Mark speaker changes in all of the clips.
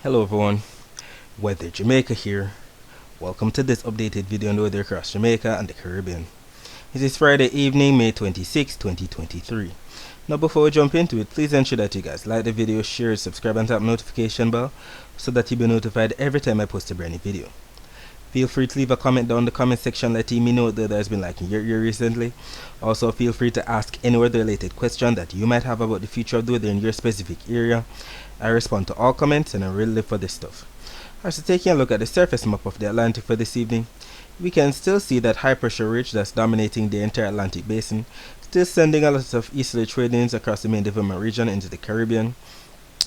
Speaker 1: Hello everyone, Weather Jamaica here. Welcome to this updated video on the weather across Jamaica and the Caribbean. It is Friday evening, May 26, 2023. Now before we jump into it, please ensure that you guys like the video, share, subscribe and tap the notification bell so that you'll be notified every time I post a brand new video. Feel free to leave a comment down in the comment section letting me know that there's been liking your ear recently. Also feel free to ask any weather related question that you might have about the future of the weather in your specific area. I respond to all comments and I really live for this stuff. Alright, so taking a look at the surface map of the Atlantic for this evening, we can still see that high pressure ridge that's dominating the entire Atlantic basin, still sending a lot of easterly trade winds across the main development region into the Caribbean.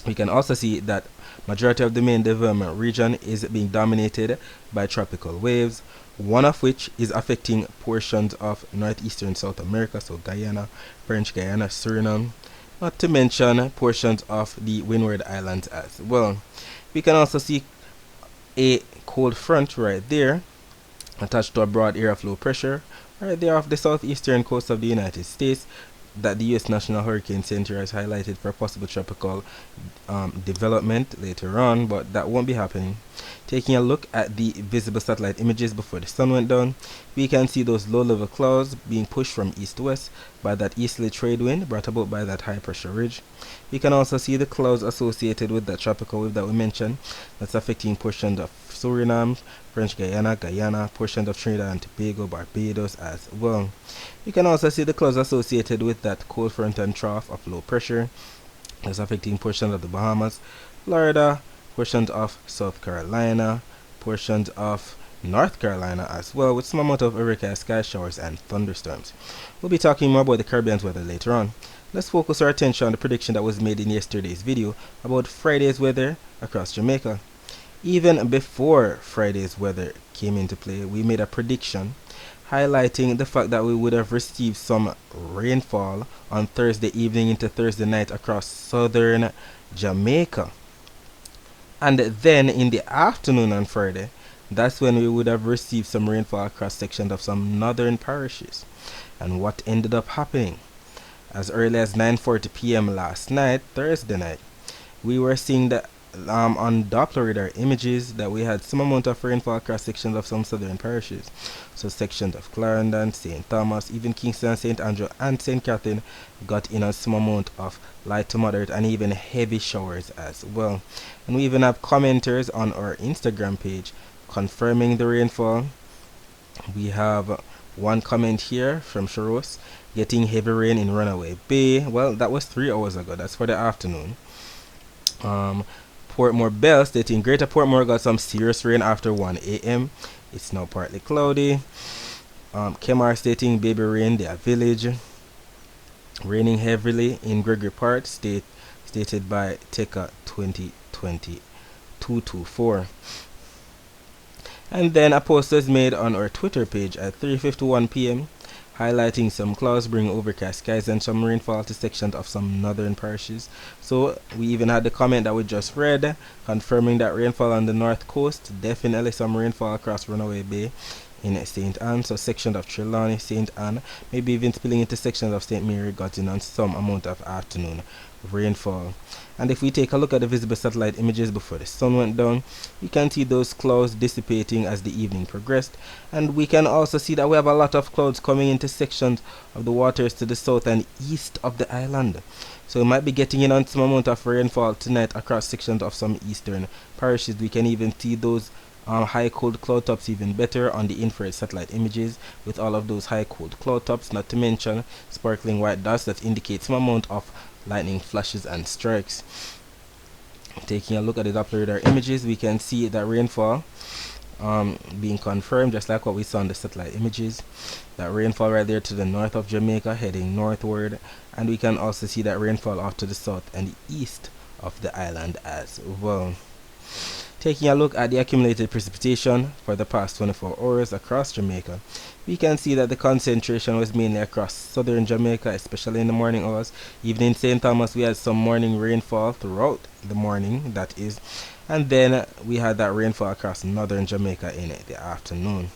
Speaker 1: We can also see that majority of the main development region is being dominated by tropical waves, one of which is affecting portions of northeastern South America, so Guyana, French Guiana, Suriname, not to mention portions of the Windward Islands as well. We can also see a cold front right there attached to a broad area of low pressure right there off the southeastern coast of the United States that the U.S. National Hurricane Center has highlighted for possible tropical development later on, but that won't be happening. Taking a look at the visible satellite images before the sun went down, we can see those low-level clouds being pushed from east-west by that easterly trade wind brought about by that high-pressure ridge. We can also see the clouds associated with that tropical wave that we mentioned that's affecting portions of Suriname, French Guyana, portions of Trinidad and Tobago, Barbados as well. You can also see the clouds associated with that cold front and trough of low pressure that's affecting portions of the Bahamas, Florida, portions of South Carolina, portions of North Carolina as well, with some amount of overcast sky showers and thunderstorms. We'll be talking more about the Caribbean's weather later on. Let's focus our attention on the prediction that was made in yesterday's video about Friday's weather across Jamaica. Even before Friday's weather came into play, we made a prediction highlighting the fact that we would have received some rainfall on Thursday evening into Thursday night across southern Jamaica. And then in the afternoon on Friday, that's when we would have received some rainfall across sections of some northern parishes. And what ended up happening? As early as 9:40 p.m. last night, Thursday night, we were seeing that on Doppler radar images that we had some amount of rainfall across sections of some southern parishes. So sections of Clarendon, St. Thomas, even Kingston, St. Andrew and St. Catherine got in on some amount of light to moderate and even heavy showers as well. And we even have commenters on our Instagram page confirming the rainfall. We have one comment here from Sharos, getting heavy rain in Runaway Bay. Well, that was 3 hours ago. That's for the afternoon. Portmore Bell stating Greater Portmore got some serious rain after 1 a.m. It's now partly cloudy. Kemar stating baby rain their village. Raining heavily in Gregory Park stated by Teka 2020-224. And then a post was made on our Twitter page at 3:51 p.m. highlighting some clouds bringing overcast skies and some rainfall to sections of some northern parishes. So we even had the comment that we just read confirming that rainfall on the north coast, definitely some rainfall across Runaway Bay in St. Anne, so sections of Trelawney, St. Anne, maybe even spilling into sections of St. Mary got in on some amount of afternoon rainfall. And if we take a look at the visible satellite images before the sun went down, we can see those clouds dissipating as the evening progressed, and we can also see that we have a lot of clouds coming into sections of the waters to the south and east of the island. So we might be getting in on some amount of rainfall tonight across sections of some eastern parishes. We can even see those high cold cloud tops even better on the infrared satellite images with all of those high cold cloud tops, not to mention sparkling white dots that indicate some amount of lightning flashes and strikes. Taking a look at the Doppler radar images, we can see that rainfall being confirmed just like what we saw on the satellite images. That rainfall right there to the north of Jamaica heading northward, and we can also see that rainfall off to the south and the east of the island as well. Taking a look at the accumulated precipitation for the past 24 hours across Jamaica, we can see that the concentration was mainly across southern Jamaica, especially in the morning hours. Even in St. Thomas, we had some morning rainfall throughout the morning, that is, and then we had that rainfall across northern Jamaica in the afternoon.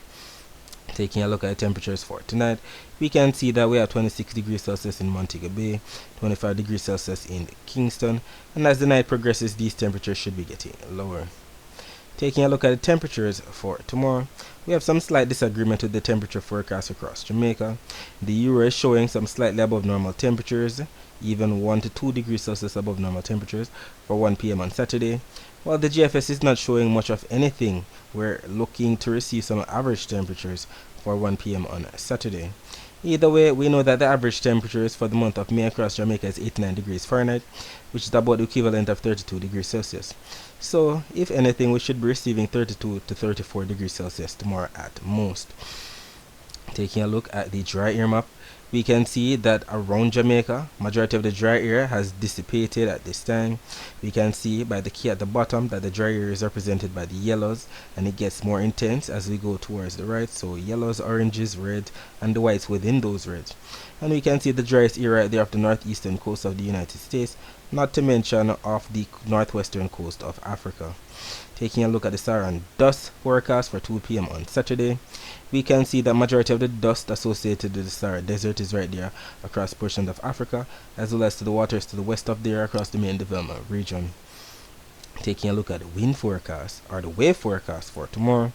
Speaker 1: Taking a look at the temperatures for tonight, we can see that we have 26 degrees Celsius in Montego Bay, 25 degrees Celsius in Kingston, and as the night progresses, these temperatures should be getting lower. Taking a look at the temperatures for tomorrow, we have some slight disagreement with the temperature forecast across Jamaica. The Euro is showing some slightly above normal temperatures, even 1 to 2 degrees Celsius above normal temperatures for 1 p.m. on Saturday, while the GFS is not showing much of anything. We're looking to receive some average temperatures for 1 p.m. on Saturday. Either way, we know that the average temperatures for the month of May across Jamaica is 89 degrees Fahrenheit, which is about the equivalent of 32 degrees Celsius. So, if anything, we should be receiving 32 to 34 degrees Celsius tomorrow at most. Taking a look at the dry air map, we can see that around Jamaica, majority of the dry air has dissipated at this time. We can see by the key at the bottom that the dry air is represented by the yellows, and it gets more intense as we go towards the right. So yellows, oranges, red, and the whites within those reds. And we can see the driest air right there off the northeastern coast of the United States, not to mention off the northwestern coast of Africa. Taking a look at the Saharan dust forecast for 2 p.m. on Saturday, we can see that majority of the dust associated with the Sahara Desert is right there across portions of Africa, as well as to the waters to the west of there across the main development region. Taking a look at the wind forecast, or the wave forecast for tomorrow,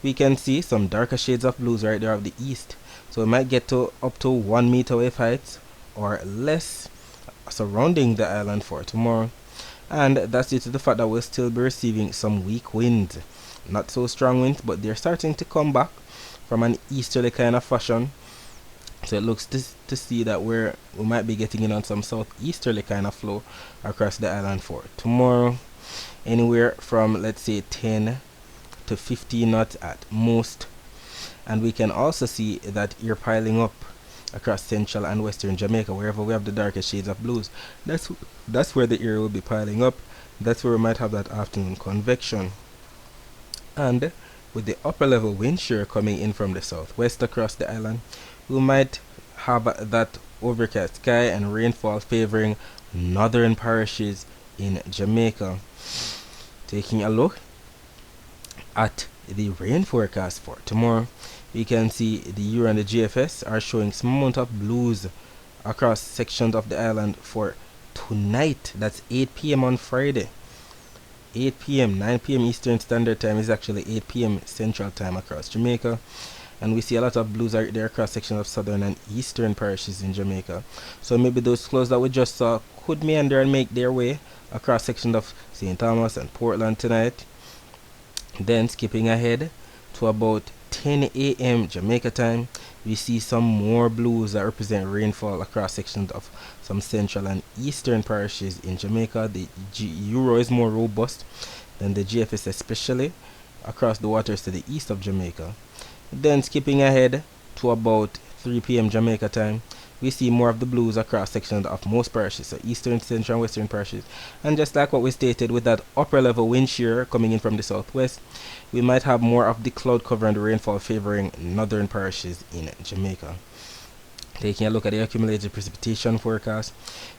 Speaker 1: we can see some darker shades of blues right there of the east. So it might get to up to 1 meter wave heights or less surrounding the island for tomorrow. And that's due to the fact that we'll still be receiving some weak winds. Not so strong winds, but they're starting to come back from an easterly kind of fashion. So it looks to see that we might be getting in on some southeasterly kind of flow across the island for tomorrow. Anywhere from, let's say, 10 to 15 knots at most. And we can also see that air piling up across central and western Jamaica, wherever we have the darkest shades of blues. That's where the air will be piling up. That's where we might have that afternoon convection. And with the upper level wind shear coming in from the southwest across the island, we might have that overcast sky and rainfall favoring northern parishes in Jamaica. Taking a look at the rain forecast for tomorrow, we can see the Euro and the GFS are showing some amount of blues across sections of the island for tonight. That's 8 p.m. on Friday. 8 p.m., 9 p.m. Eastern Standard Time is actually 8 p.m. Central Time across Jamaica. And we see a lot of blues out there across sections of southern and eastern parishes in Jamaica. So maybe those clouds that we just saw could meander and make their way across sections of St. Thomas and Portland tonight. Then skipping ahead to about 10 a.m. Jamaica time, we see some more blues that represent rainfall across sections of some central and eastern parishes in Jamaica. The Euro is more robust than the GFS, especially across the waters to the east of Jamaica. Then skipping ahead to about 3 p.m. Jamaica time, we see more of the blues across sections of most parishes, so eastern, central, and western parishes. And just like what we stated with that upper level wind shear coming in from the southwest, we might have more of the cloud cover and the rainfall favoring northern parishes in Jamaica. Taking a look at the accumulated precipitation forecast,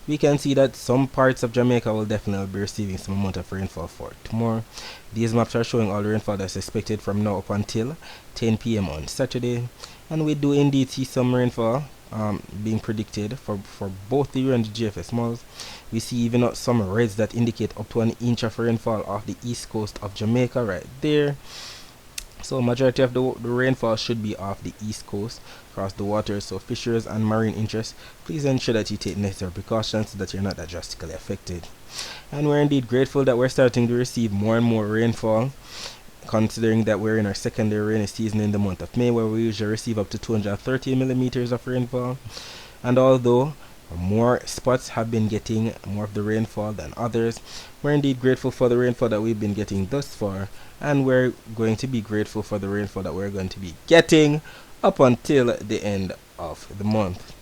Speaker 1: we can see that some parts of Jamaica will definitely be receiving some amount of rainfall for tomorrow. These maps are showing all the rainfall that's expected from now up until 10 p.m. on Saturday, and we do indeed see some rainfall being predicted for both the Euro and the GFS models. We see even some reds that indicate up to 1 inch of rainfall off the east coast of Jamaica right there. So majority of the rainfall should be off the east coast across the waters. So fishers and marine interests, please ensure that you take necessary precautions so that you're not that drastically affected. And we're indeed grateful that we're starting to receive more and more rainfall, considering that we're in our secondary rainy season in the month of May, where we usually receive up to 230 millimeters of rainfall. And although more spots have been getting more of the rainfall than others, we're indeed grateful for the rainfall that we've been getting thus far, and we're going to be grateful for the rainfall that we're going to be getting up until the end of the month.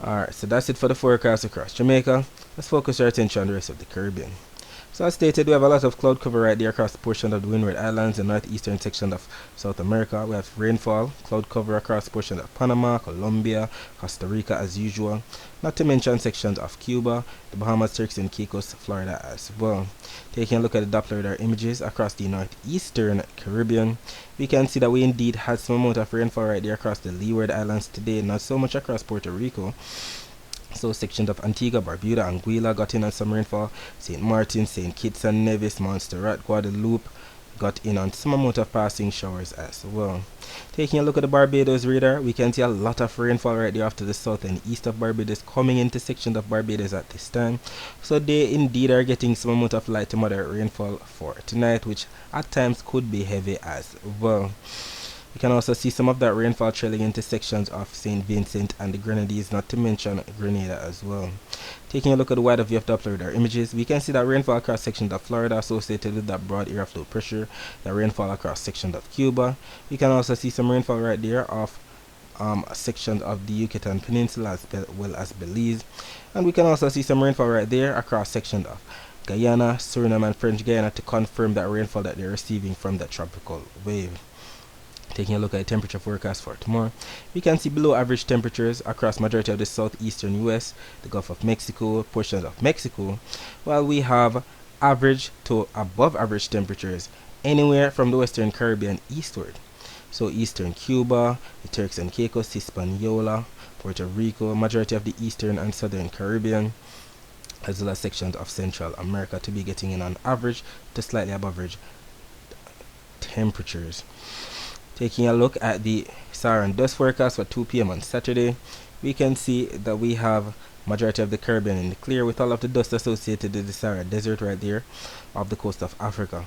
Speaker 1: Alright, so that's it for the forecast across Jamaica. Let's focus our attention on the rest of the Caribbean. So as stated, we have a lot of cloud cover right there across the portion of the Windward Islands and northeastern section of South America. We have rainfall, cloud cover across the portion of Panama, Colombia, Costa Rica as usual. Not to mention sections of Cuba, the Bahamas, Turks and Caicos, Florida as well. Taking a look at the Doppler radar images across the northeastern Caribbean, we can see that we indeed had some amount of rainfall right there across the Leeward Islands today, not so much across Puerto Rico. So sections of Antigua, Barbuda, Anguilla got in on some rainfall. St. Martin, St. Kitts and Nevis, Montserrat, Guadeloupe got in on some amount of passing showers as well. Taking a look at the Barbados radar, we can see a lot of rainfall right there off to the south and east of Barbados coming into sections of Barbados at this time. So they indeed are getting some amount of light to moderate rainfall for tonight, which at times could be heavy as well. You can also see some of that rainfall trailing into sections of St. Vincent and the Grenadines, not to mention Grenada as well. Taking a look at the wider view of Doppler radar images, we can see that rainfall across sections of Florida associated with that broad area of low pressure, that rainfall across sections of Cuba. We can also see some rainfall right there off sections of the Yucatan Peninsula as well as Belize. And we can also see some rainfall right there across sections of Guyana, Suriname and French Guiana to confirm that rainfall that they're receiving from that tropical wave. Taking a look at the temperature forecast for tomorrow, we can see below average temperatures across majority of the southeastern US, the Gulf of Mexico, portions of Mexico, while we have average to above average temperatures anywhere from the Western Caribbean eastward. So eastern Cuba, the Turks and Caicos, Hispaniola, Puerto Rico, majority of the eastern and southern Caribbean, as well as sections of Central America to be getting in on average to slightly above average temperatures. Taking a look at the Saharan dust forecast for 2 p.m. on Saturday, we can see that we have majority of the Caribbean in the clear with all of the dust associated with the Sahara Desert right there off the coast of Africa.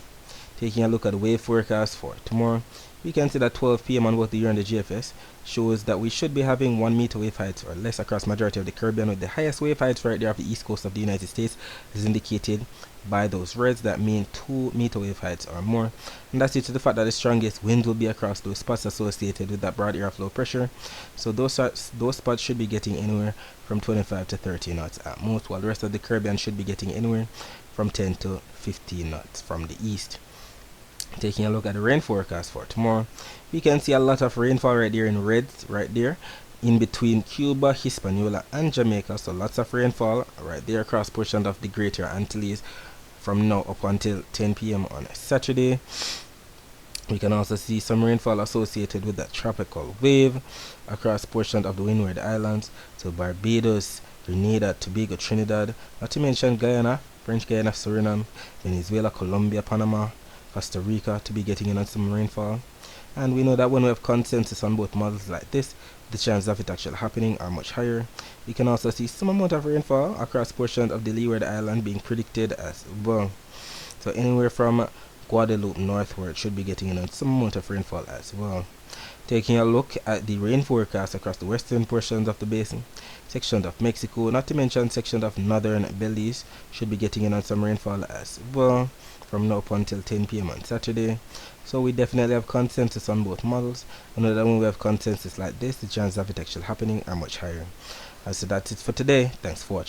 Speaker 1: Taking a look at the wave forecast for tomorrow, we can see that 12 p.m. on both the Euro and the GFS shows that we should be having 1 meter wave heights or less across majority of the Caribbean, with the highest wave heights right there off the east coast of the United States is indicated by those reds that mean 2 meter wave heights or more, and that's due to the fact that the strongest wind will be across those spots associated with that broad area of low pressure. So those spots should be getting anywhere from 25 to 30 knots at most, while the rest of the Caribbean should be getting anywhere from 10 to 15 knots from the east. Taking a look at the rain forecast for tomorrow, we can see a lot of rainfall right there in reds right there in between Cuba, Hispaniola and Jamaica. So lots of rainfall right there across portions of the Greater Antilles from now up until 10 p.m. on Saturday. We can also see some rainfall associated with that tropical wave across portions of the Windward Islands, so Barbados, Grenada, Tobago, Trinidad, not to mention Guyana, French Guiana, Suriname, Venezuela, Colombia, Panama, Costa Rica to be getting in on some rainfall. And we know that when we have consensus on both models like this, the chances of it actually happening are much higher. We can also see some amount of rainfall across portions of the Leeward Island being predicted as well. So anywhere from Guadeloupe northward should be getting in on some amount of rainfall as well. Taking a look at the rain forecast across the western portions of the basin, sections of Mexico, not to mention sections of northern Belize, should be getting in on some rainfall as well from now up until 10 p.m. on Saturday. So we definitely have consensus on both models. I know that when we have consensus like this, the chances of it actually happening are much higher. So that's it for today. Thanks for watching.